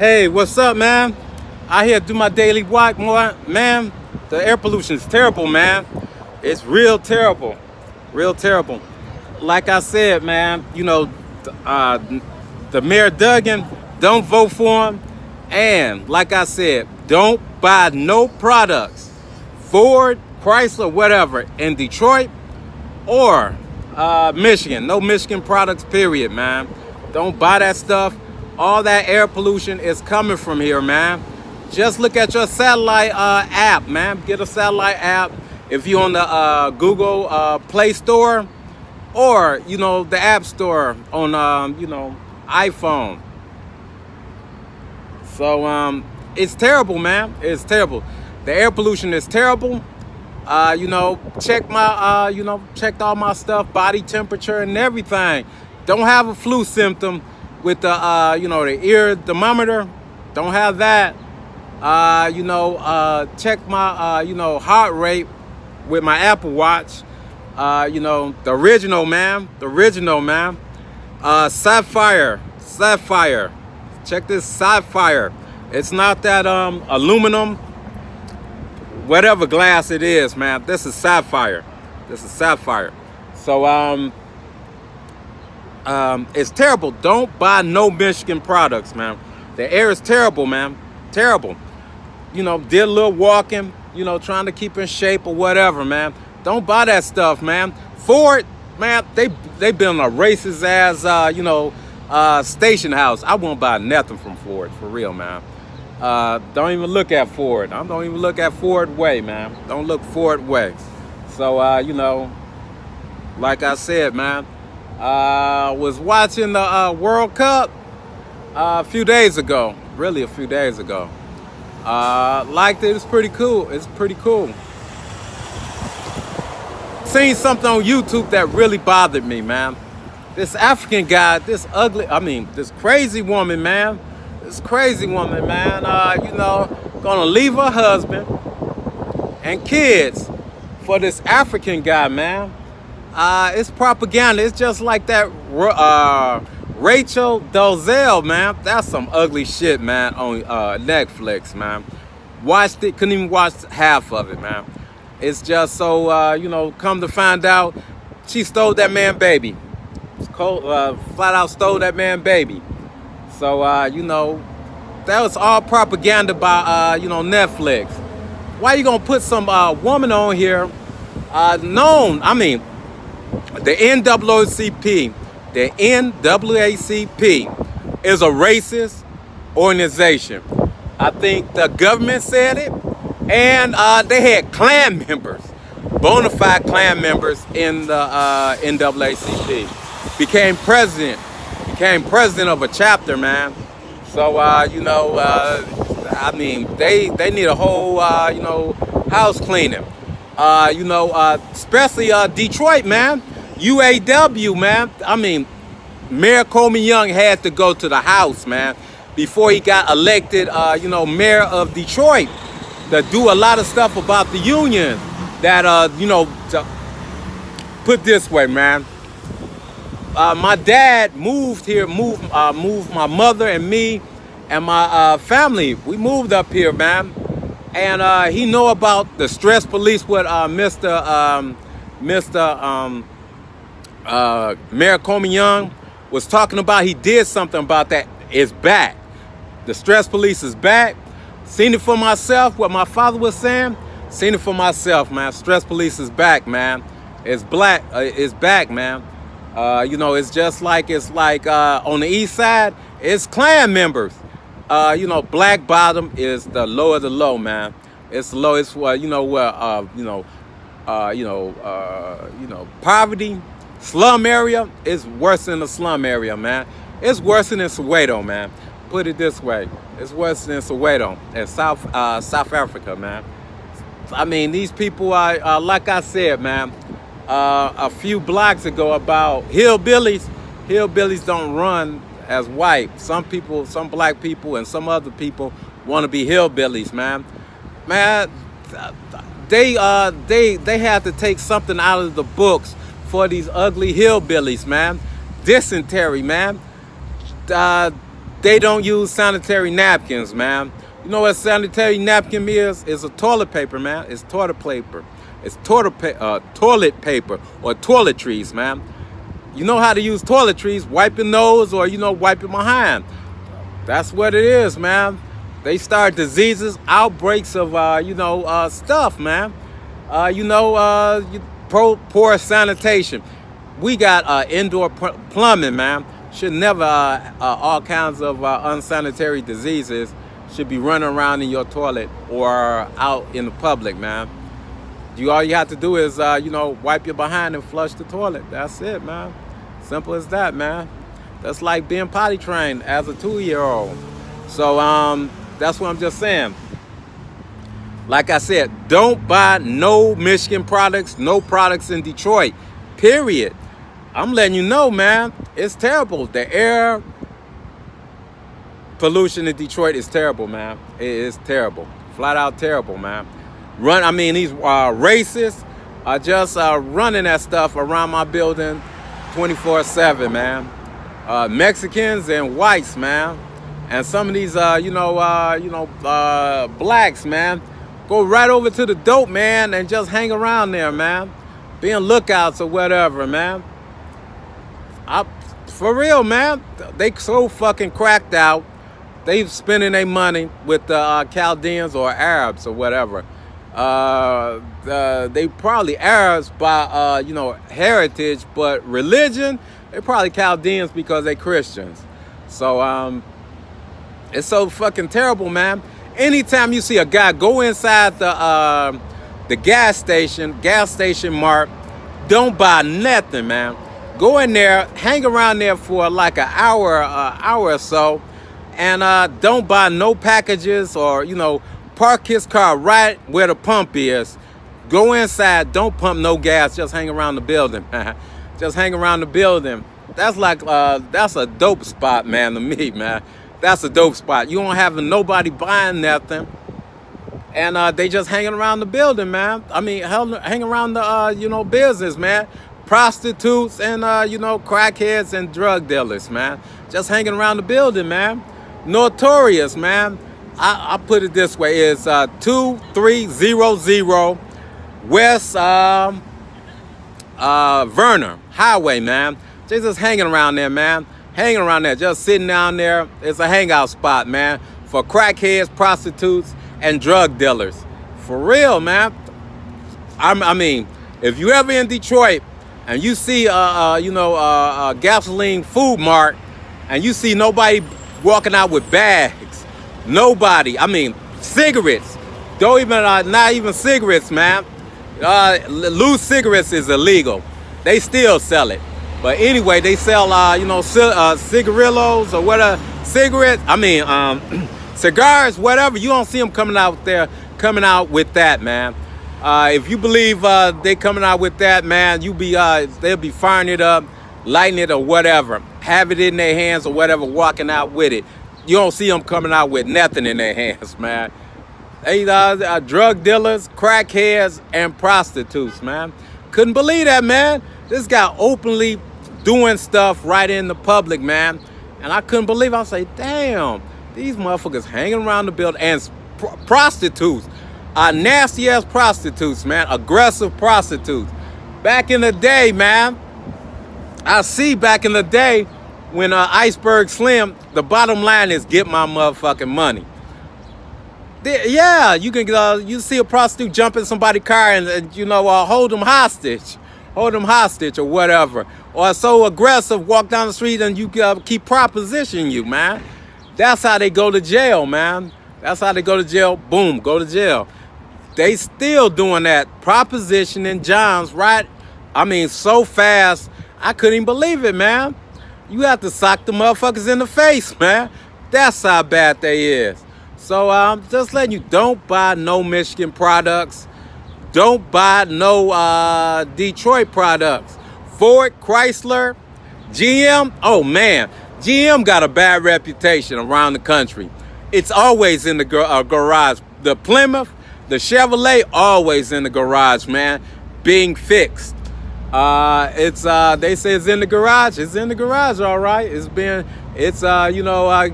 Hey, what's up, man? I here do my daily walk, more, man. The air pollution is terrible, man. It's real terrible, real terrible. Like I said, man, uh, the Mayor Duggan, don't vote for him. And like I said, don't buy no products, Ford, Chrysler, whatever, in Detroit or Michigan. No Michigan products, period, man. Don't buy that stuff. All that air pollution is coming from here, man. Just look at your satellite app, man. Get a satellite app if you're on the Google Play Store or, the App Store on, iPhone. So, it's terrible, man. It's terrible. The air pollution is terrible. Checked all my stuff, body temperature and everything. Don't have a flu symptom with the ear thermometer. Don't have that. Check my, heart rate with my Apple Watch. The original, man. Sapphire. Check this Sapphire. It's not that aluminum, whatever glass it is, man. This is Sapphire. So it's terrible. Don't buy no Michigan products, man. The air is terrible, man. Terrible. Did a little walking, trying to keep in shape or whatever, man. Don't buy that stuff, man. Ford, man, they been a racist ass, station house. I won't buy nothing from Ford, for real, man. Don't even look at Ford. I don't even look at Ford Way, man. Don't look Ford Way. So, like I said, man, was watching the World Cup a few days ago. Really, a few days ago. Liked it. It's pretty cool. Seen something on YouTube that really bothered me, man. This African guy, this crazy woman, man. Gonna leave her husband and kids for this African guy, man. It's propaganda. It's just like that Rachel Dolezal, man. That's some ugly shit, man, on Netflix, man. Watched it, couldn't even watch half of it, man. It's just so, come to find out, she stole that man baby. Flat out stole that man baby. So, that was all propaganda by, Netflix. Why you gonna put some woman on here, the NAACP is a racist organization. I think the government said it, and they had Klan members, bona fide Klan members in the NAACP. Became president of a chapter, man. So, they need a whole, house cleaning. Especially Detroit, man. UAW, man. Mayor Coleman Young had to go to the House, man, before he got elected, mayor of Detroit, to do a lot of stuff about the union that, to put this way, man. My dad moved here, moved my mother and me and my family. We moved up here, man. And he know about the stress police with Mr. Mayor Coleman Young was talking about. He did something about that. It's back. The stress police is back. Seen it for myself, what my father was saying. Seen it for myself, man. Stress police is back, man. It's back, man. It's just like, on the east side, it's Klan members. Black Bottom is the low of the low, man. It's low. It's poverty, slum area is worse than the slum area, man. It's worse than Soweto, man. Put it this way, it's worse than Soweto in South Africa, man. These people are like I said, man. A few blocks ago about hillbillies. Hillbillies don't run as white. Some people, some black people, and some other people want to be hillbillies, man. Man, they have to take something out of the books for these ugly hillbillies, man. Dysentery, man. They don't use sanitary napkins, man. You know what a sanitary napkin is? It's a toilet paper, man. It's toilet paper. It's toilet paper or toiletries, man. You know how to use toiletries, wipe your nose or, wipe your behind. That's what it is, man. They start diseases, outbreaks of, stuff, man. Poor sanitation. We got indoor plumbing, man. Should never, all kinds of unsanitary diseases should be running around in your toilet or out in the public, man. All you have to do is, wipe your behind and flush the toilet. That's it, man. Simple as that, man. That's like being potty trained as a 2-year-old. So, that's what I'm just saying. Like I said, don't buy no Michigan products, no products in Detroit, period. I'm letting you know, man, it's terrible. The air pollution in Detroit is terrible, man. It is terrible. Flat out terrible, man. These racists are just running that stuff around my building 24/7, man. Mexicans and whites, man. And some of these, blacks, man, go right over to the dope, man, and just hang around there, man. Being lookouts or whatever, man. For real, man. They so fucking cracked out. They spending their money with the Chaldeans or Arabs or whatever. They probably Arabs by, heritage, but religion, they probably Chaldeans because they Christians. So, it's so fucking terrible, man. Anytime you see a guy go inside the gas station mark, don't buy nothing, man. Go in there, hang around there for like an hour or so, and don't buy no packages or, park his car right where the pump is. Go inside, don't pump no gas, just hang around the building. Just hang around the building. That's like, that's a dope spot, man, to me, man. That's a dope spot. You don't have nobody buying nothing. And they just hanging around the building, man. Hang around the, business, man. Prostitutes and, crackheads and drug dealers, man. Just hanging around the building, man. Notorious, man. I put it this way. It's 2300 West Verner Highway, man. They just hanging around there, man. Hanging around there, just sitting down there. It's a hangout spot, man, for crackheads, prostitutes, and drug dealers. For real, man. If you ever in Detroit and you see, a gasoline food mart, and you see nobody walking out with bags, nobody. Cigarettes. Don't even, not even cigarettes, man. Loose cigarettes is illegal. They still sell it. But anyway, they sell, cigarillos or whatever, cigarettes, cigars, whatever. You don't see them coming out with that, man. If you believe they coming out with that, man, they'll be firing it up, lighting it or whatever, have it in their hands or whatever, walking out with it. You don't see them coming out with nothing in their hands, man. They drug dealers, crackheads, and prostitutes, man. Couldn't believe that, man. This guy openly doing stuff right in the public, man. And I couldn't believe it. I was like, damn, these motherfuckers hanging around the building. And prostitutes, nasty ass prostitutes, man. Aggressive prostitutes. Back in the day, man, back in the day when Iceberg Slim, the bottom line is get my motherfucking money. Yeah, you can you see a prostitute jump in somebody's car and hold them hostage or whatever, or so aggressive, walk down the street and you keep propositioning you, man. That's how they go to jail, man. That's how they go to jail. Boom, go to jail. They still doing that propositioning Johns, right? So fast, I couldn't even believe it, man. You have to sock the motherfuckers in the face, man. That's how bad they is. So I'm just letting you, don't buy no Michigan products. Don't buy no Detroit products. Ford, Chrysler, GM. Oh, man. GM got a bad reputation around the country. It's always in the garage. The Plymouth, the Chevrolet, always in the garage, man, being fixed. It's they say it's in the garage. It's in the garage, all right. It's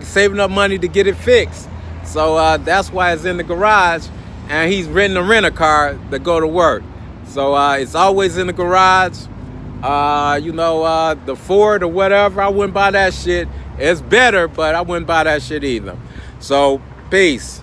saving up money to get it fixed. So that's why it's in the garage, and he's renting a rent-a-car to go to work. So it's always in the garage. The Ford or whatever, I wouldn't buy that shit. It's better, but I wouldn't buy that shit either. So peace.